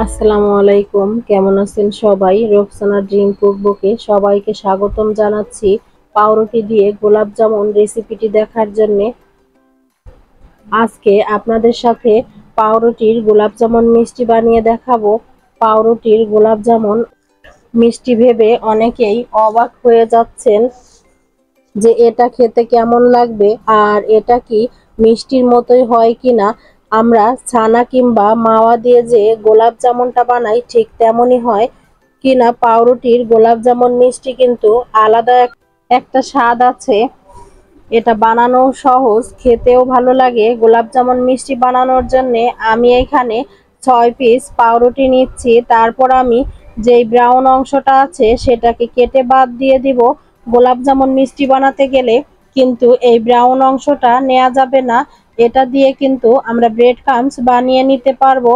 আসসালামু আলাইকুম, কেমন আছেন সবাই? রোকসানা ড্রিম কুকবুকে সবাইকে স্বাগতম জানাচ্ছি পাউরুটি দিয়ে গোলাপ জামুন রেসিপিটি দেখার জন্য। আজকে আপনাদের সাথে পাউরুটির গোলাপ জামুন মিষ্টি বানিয়ে দেখাবো। পাউরুটির গোলাপ জামুন মিষ্টি ভেবে অনেকেই অবাক হয়ে যাচ্ছেন যে এটা খেতে কেমন লাগবে আর এটা কি মিষ্টির মতোই হয় কিনা। আমরা ছানা কিংবা মাওয়া দিয়ে যে গোলাপ জামুনটা বানাই ঠিক তেমনই হয় কিনা। পাউরুটির গোলাপ জামুন মিষ্টি কিন্তু আলাদা একটা স্বাদ আছে। এটা বানানো সহজ, খেতেও ভালো লাগে। গোলাপ জামুন মিষ্টি বানানোর জন্য আমি এখানে 6 পিস পাউরুটি নিচ্ছি। তারপর আমি যেই ব্রাউন অংশটা আছে সেটাকে কেটে বাদ দিয়ে দিব। গোলাপ জামুন মিষ্টি বানাতে গেলে কিন্তু এই ব্রাউন অংশটা নেওয়া যাবে না। এটা দিয়ে কিন্তু আমরা ব্রেড ক্রাম্বস বানিয়ে নিতে পারবো।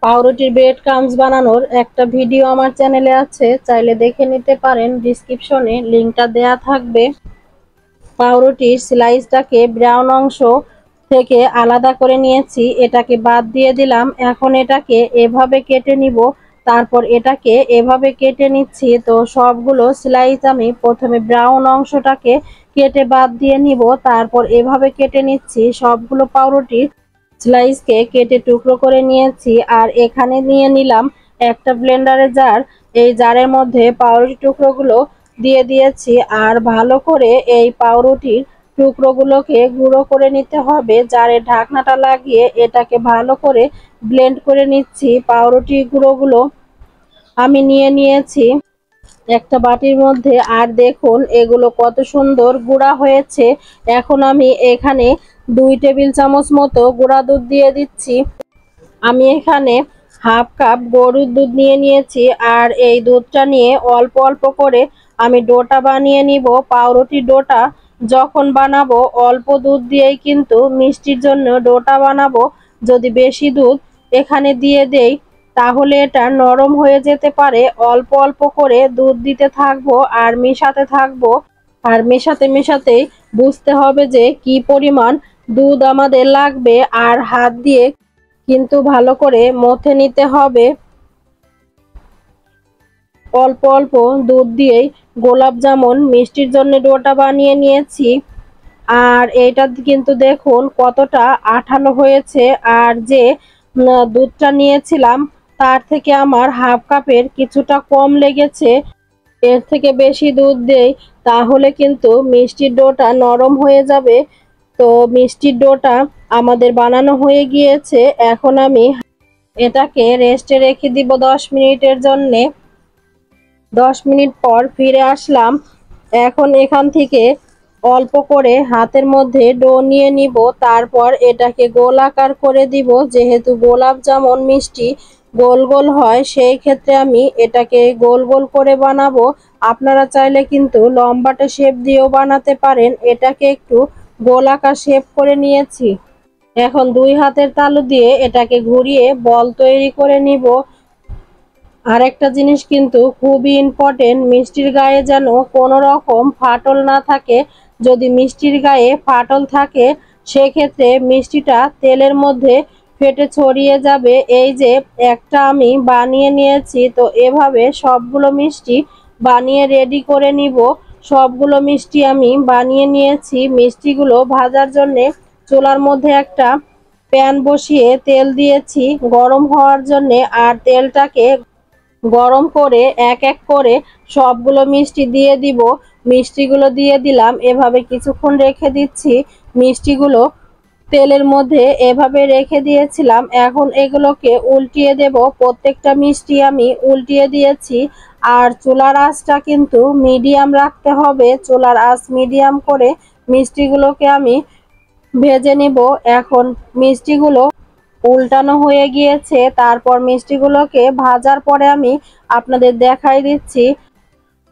পাউরুটির ব্রেড ক্রাম্বস বানানোর একটা ভিডিও আমার চ্যানেলে আছে, চাইলে দেখে নিতে পারেন। ডিসক্রিপশনে লিঙ্কটা দেয়া থাকবে। পাউরুটির স্লাইসটাকে ব্রাউন অংশ থেকে আলাদা করে নিয়েছি, এটাকে বাদ দিয়ে দিলাম। এখন এটাকে এভাবে কেটে নিব, তারপর এটাকে এভাবে কেটে নিচ্ছি। তো সবগুলো স্লাইস আমি প্রথমে ব্রাউন অংশটাকে কেটে বাদ দিয়ে নিব, তারপর এভাবে কেটে নিচ্ছি। সবগুলো পাউরুটি স্লাইসকে কেটে টুকরো করে নিয়েছি। আর এখানে নিয়ে নিলাম একটা ব্লেন্ডারের জার। এই জারের মধ্যে পাউরুটি টুকরোগুলো দিয়ে দিয়েছি আর ভালো করে এই পাউরুটির টুকরোগুলোকে গুঁড়ো করে নিতে হবে। জারের ঢাকনাটা লাগিয়ে এটাকে ভালো করে ব্লেন্ড করে নিচ্ছি। পাউরুটি গুঁড়োগুলো আমি নিয়ে নিয়েছি একটা বাটির মধ্যে। আর দেখুন এগুলো কত সুন্দর গুঁড়া হয়েছে। এখন আমি এখানে 2 টেবিল চামচ মতো গুঁড়া দুধ দিয়ে দিচ্ছি। আমি এখানে হাফ কাপ গরুর দুধ নিয়ে নিয়েছি আর এই দুধটা নিয়ে অল্প অল্প করে আমি ডোটা বানিয়ে নিব। পাউরুটির ডোটা যখন বানাবো অল্প দুধ দিয়েই কিন্তু মিষ্টির জন্য ডোটা বানাবো। যদি বেশি দুধ এখানে দিয়ে দেই তাহলে এটা নরম হয়ে যেতে পারে। অল্প অল্প করে দুধ দিতে থাকবো আর মেশাতে থাকবো। আর মেশাতে মেশাতেই বুঝতে হবে যে কি পরিমাণ দুধ আমাদের লাগবে। আর হাত দিয়ে কিন্তু ভালো করে মথে নিতে হবে। অল্প অল্প দুধ দিয়েই গোলাপ জামুন মিষ্টির জন্য ডোটা বানিয়ে নিয়েছি। আর এটা কিন্তু দেখুন কতটা আঠালো হয়েছে। আর যে দুধটা নিয়েছিলাম তার থেকে আমার হাফ কাপের কিছুটা কম লেগেছে। এর থেকে বেশি দুধ দেই তাহলে কিন্তু মিষ্টির ডোটা নরম হয়ে যাবে। তো মিষ্টির ডোটা আমাদের বানানো হয়ে গিয়েছে। এখন আমি এটাকে রেস্টে রেখে দিব 10 মিনিটের জন্যে। 10 মিনিট পর ফিরে আসলাম। এখন এখান থেকে অল্প করে হাতের মধ্যে ডো নিয়ে নিব, তারপর এটাকে গোল আকার করে দিব। যেহেতু গোলাপ জামুন মিষ্টি গোল গোল হয় সেই ক্ষেত্রে আমি এটাকে গোল গোল করে বানাবো। আপনারা চাইলে কিন্তু লম্বাটে শেপ দিয়েও বানাতে পারেন। এটাকে একটু গোল আকার শেপ করে নিয়েছি। এখন 2 হাতের তালু দিয়ে এটাকে ঘুরিয়ে বল তৈরি করে নিব। আর একটা জিনিস কিন্তু খুবই ইম্পর্টেন্ট, মিষ্টির গায়ে যেন কোনো রকম ফাটল না থাকে। যদি মিষ্টির গায়ে ফাটল থাকে সেক্ষেত্রে মিষ্টিটা তেলের মধ্যে ফেটে ছড়িয়ে যাবে। এই যে একটা আমি বানিয়ে নিয়েছি, তো এভাবে সবগুলো মিষ্টি বানিয়ে রেডি করে নিব। সবগুলো মিষ্টি আমি বানিয়ে নিয়েছি। মিষ্টিগুলো ভাজার জন্যে চুলার মধ্যে একটা প্যান বসিয়ে তেল দিয়েছি গরম হওয়ার জন্যে। আর তেলটাকে গরম করে এক এক করে সবগুলো মিষ্টি দিয়ে দিব। মিষ্টিগুলো দিয়ে দিলাম, এভাবে কিছুক্ষণ রেখে দিচ্ছি। মিষ্টিগুলো তেলের মধ্যে এভাবে রেখে দিয়েছিলাম। এখন এগুলোকে উল্টিয়ে দেব। প্রত্যেকটা মিষ্টি আমি উল্টিয়ে দিয়েছি। আর চুলার আঁচটা কিন্তু মিডিয়াম রাখতে হবে। চুলার আঁচ মিডিয়াম করে মিষ্টিগুলোকে আমি ভেজে নিব। এখন মিষ্টিগুলো উল্টানো হয়ে গিয়েছে। তারপর মিষ্টিগুলোকে ভাজার পরে আমি আপনাদের দেখাই দিচ্ছি।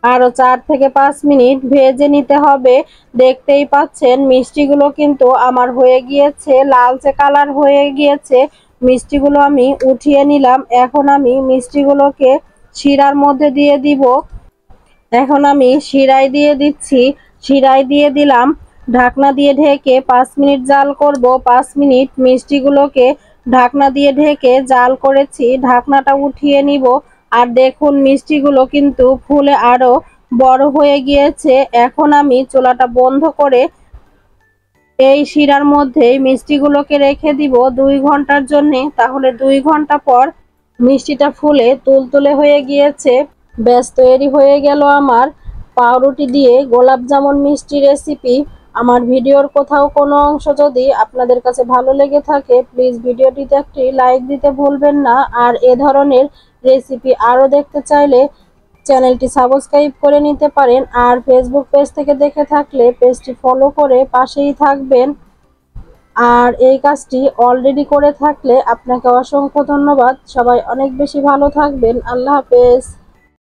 আরো 4 থেকে 5 মিনিট ভেজে নিতে হবে। দেখতেই পাচ্ছেন মিষ্টিগুলো কিন্তু আমার হয়ে গিয়েছে, লালচে কালার হয়ে গিয়েছে। মিষ্টিগুলো আমি উঠিয়ে নিলাম। এখন আমি মিষ্টিগুলোকে শিরার মধ্যে দিয়ে দিব। এখন আমি শিরায় দিয়ে দিচ্ছি। শিরায় দিয়ে দিলাম, ঢাকনা দিয়ে ঢেকে 5 মিনিট জাল করব। 5 মিনিট মিষ্টিগুলোকে ঢাকনা দিয়ে ঢেকে জাল করেছি। ঢাকনাটা উঠিয়ে নিব। আর দেখুন মিষ্টিগুলো কিন্তু ফুলে আরো বড় হয়ে গিয়েছে। এখন আমি চুলাটা বন্ধ করে এই শিরার মধ্যে মিষ্টিগুলোকে রেখে দিব 2 ঘন্টার জন্য। তাহলে 2 ঘন্টা পর মিষ্টিটা ফুলে তুলতুলে হয়ে গিয়েছে। ব্যাস তৈরি হয়ে গেল আমার পাউরুটি দিয়ে গোলাপ জামুন মিষ্টি রেসিপি। আমার ভিডিওর কোথাও কোনো অংশ যদি আপনাদের কাছে ভালো লেগে থাকে, প্লিজ ভিডিওটিতে একটি লাইক দিতে ভুলবেন না। আর এ ধরনের রেসিপি আরও দেখতে চাইলে চ্যানেলটি সাবস্ক্রাইব করে নিতে পারেন। আর ফেসবুক পেজ থেকে দেখে থাকলে পেজটি ফলো করে পাশেই থাকবেন। আর এই কাজটি অলরেডি করে থাকলে আপনাকে অসংখ্য ধন্যবাদ। সবাই অনেক বেশি ভালো থাকবেন। আল্লাহ হাফেজ।